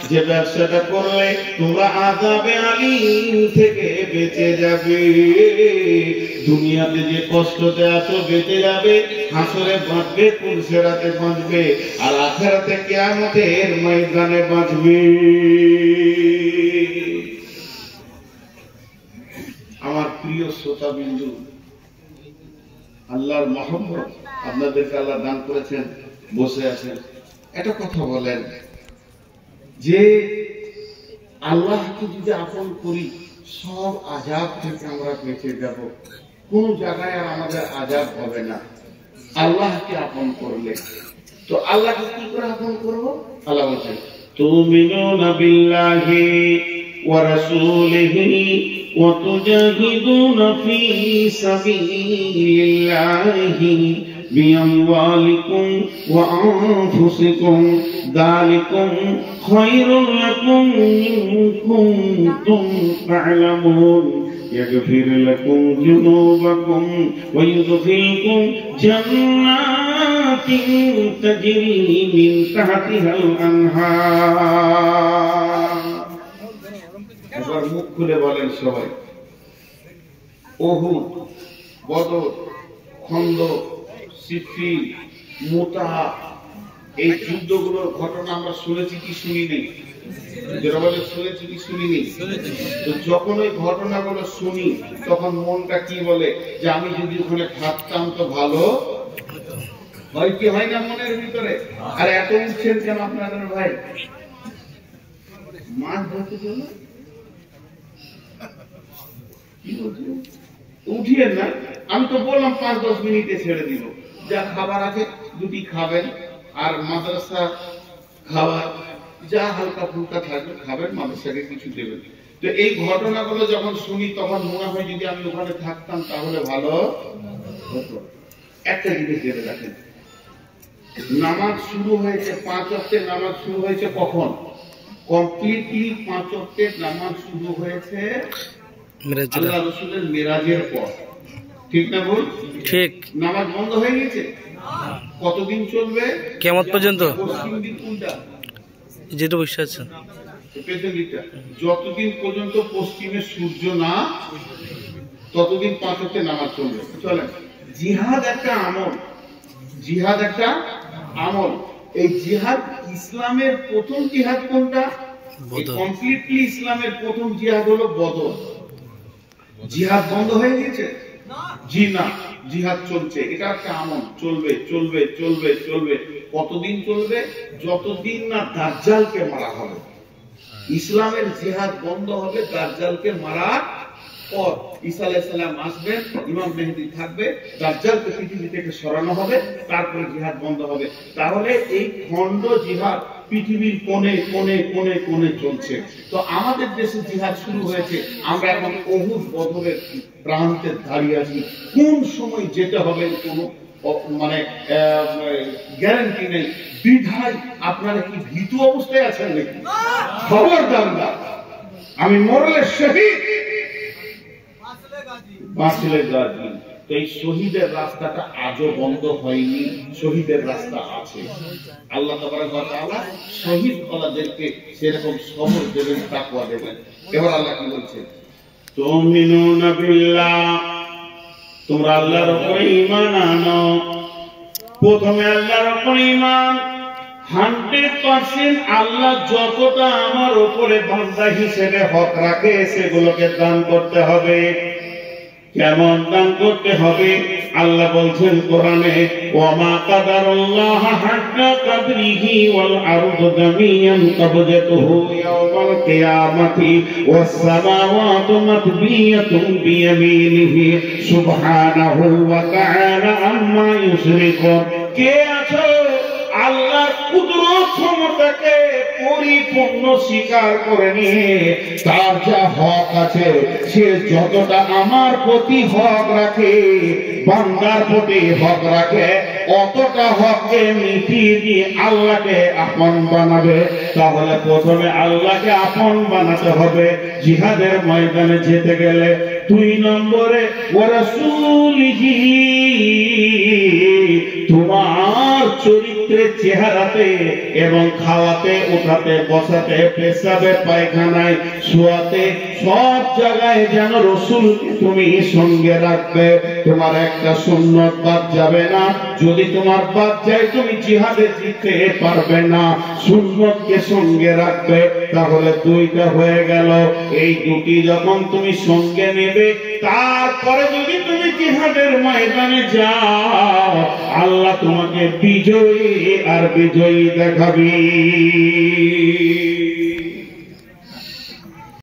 যে ব্যবসাটা করলে তোমরা আযাবে আলীম থেকে বেঁচে যাবে। দুনিয়াতে যে কষ্টতে আছো বেঁচে যাবে, হাসরে বাঁচবে, পুলসেরাতে বাঁচবে, আর আখিরাতে কিয়ামতের ময়দানে বাঁচবে। আমার প্রিয় শ্রোতাবিন্দু, আল্লাহর মহব্বত আপনাদেরকে আল্লাহ দান করেছেন, বসে আছেন। একটা কথা বলেন, যে আল্লাহকে যদি আপন করি সব আযাব থেকে আমরা বেঁচে যাব, কোন জায়গায় আর আমাদের আযাব হবে না আল্লাহকে আপন করলে। তো আল্লাহকে কি করে আপন করব? আল্লাহ বলেন, তুমিনুনা বিল্লাহি ওয়া রাসূলিহি ওয়া তুজাহিদুনা ফি সাবিলিল্লাহি বিআমওয়ালিকুম ওয়া আনফুসিকুম যালিকুম খায়রুল লাকুম ইন কুনতুম তা'লামুন يغفر لكم ذنوبكم ويدخلكم جنات تجري من تحتها الأنهار। এবার মুখ খুলে বলেন সবাই, উহুদ, বদর, খন্দক, সিফিন, মুতা, এই যুদ্ধগুলোর ঘটনা আমরা শুনেছি কি শুনিনি? শুনেছি কি শুনিনি? তো যখন ওই ঘটনাগুলো শুনি তখন মনটা কি বলে যে আমি যদি ওখানে থাকতাম তো ভালো হয়। কি হয় না মনের ভিতরে? আর এত উঠছেন কেন আপনাদের ভাই? মাছ ধরতে চল, কি বলছেন? উঠিয়ে না, আমি তো বললাম 5-10 মিনিটে ছেড়ে দিব। যা খাবার আছে দুটি খাবেন, আর মাদ্রাসা খাবার যা হালকা ফুলকা থাকবে খাবেন, মাদ্রাসাকে কিছু দেবেন। তো এই ঘটনাগুলো যখন শুনি তখন মনে হয় যদি আমি ওখানে থাকতাম তাহলে ভালো হতো। একটা জিনিস জেনে রাখেন, নামাজ শুরু হয়েছে 5 ওয়াক্তের নামাজ শুরু হয়েছে কখন? কমপ্লিটলি 5 ওয়াক্তের নামাজ শুরু হয়েছে আল্লাহ রাসূলের মেরাজের পর। ঠিক না বল? ঠিক। নামাজ বন্ধ হয়ে গেছে? কতদিন চলবে? কিয়ামত পর্যন্ত। পশ্চিম দিক কোনটা? যেটা বসে আছে যতদিন পর্যন্ত পশ্চিমে সূর্য না, ততদিন 5 ওয়াক্তের নামাজ চলবে। চলেন, জিহাদ একটা আমল, জিহাদ একটা আমল। এই জিহাদ, ইসলামের প্রথম জিহাদ কোনটা? কমপ্লিটলি ইসলামের প্রথম জিহাদ হলো বদর। জিহাদ বন্ধ হয়ে গেছে? জি না, জিহাদ চলছে। এটা একটা আমল, চলবে চলবে চলবে চলবে। কতদিন চলবে? যতদিন না দাজ্জালকে মারা হবে। ইসলামের জিহাদ বন্ধ হবে দাজ্জালকে মারার পর। ঈসা আলাইহিস সালাম আসবেন, ইমাম মেহেদী থাকবে, দাজ্জালকে পৃথিবী থেকে সরানো হবে, তারপরে জিহাদ বন্ধ হবে। তাহলে এই খণ্ড জিহাদ পৃথিবীর কোণে কোণে কোণে কোণে চলছে। তো আমাদের দেশে জিহাদ শুরু হয়েছে, আমরা এখন উহুদ বদরের প্রান্তে দাঁড়িয়ে আছি। কোন সময় যেতে হবে কোনো মানে গ্যারান্টি নেই। বিধায় আপনারা কি ভীতু অবস্থায় আছেন নাকি? খবরদার না, আমি মরলে শহীদ, বাঁচলে গাজী। তো এই শহীদের রাস্তাটা আজও বন্ধ হয়নি, শহীদের রাস্তা আছে। আল্লাহ তাবারক ওয়া তাআলা শহীদ ওলাদেরকে সেরকম সবর দেবেন, তাকওয়া দেবেন। এবার আল্লাহ কি বলছে? তুমিনুনা বিল্লাহ, তোমরা আল্লাহর উপরে ঈমান আনো। প্রথমে আল্লাহর উপরে ঈমান, 100% আল্লাহ যতটা আমার উপরে বান্দা হিসেবে হক রাখে সেগুলোকে দান করতে হবে। কেমন দান করতে হবে? আল্লাহ বলছেন কোরআনে, ওয়ামা কাদারুল্লাহ হাক্কা কাদরিহি ওয়াল আরদু জামিআন কাবজাতুহু ইয়াওমাল কিয়ামাতি ওয়াস সামাওয়াতু মাতবিয়াতুন বিয়ামিনিহি সুবহানাহু ওয়া তাআলা আম্মা ইউশরিকুন। কে আছো আল্লাহর কুদরত ক্ষমতাকে পরিপূর্ণ স্বীকার করে নিয়ে তার যা হক আছে, সে যতটা আমার প্রতি হক রাখে, বান্দার প্রতি হক রাখে, অতটা হককে মিটিয়ে দিয়ে আল্লাহকে আপন বানাবে। তাহলে প্রথমে আল্লাহকে আপন বানাতে হবে। জিহাদের ময়দানে যেতে গেলে দুই নম্বরে ওয়া রাসূলিহি, তোমার চরিত্রে, চেহারাতে এবং খাওয়াতে, উঠাতে, বসাতে, পেশাবে, পায়খানায়, শোয়াতে, সব জায়গায় যেন রাসূলকে তুমি সঙ্গে রাখবে। তোমার একটা সুন্নত বাদ যাবে না। যদি তোমার বাদ যায় তুমি জিহাদে জিততে পারবে না। সুন্নতকে সঙ্গে রাখবে। তাহলে দুইটা হয়ে গেল। এই দুটি যখন তুমি সঙ্গে নেবে, তারপরে যদি তুমি জিহাদের ময়দানে যাও, আল্লাহ তোমাকে বিজয়ী আর বিজয়ী দেখাবি।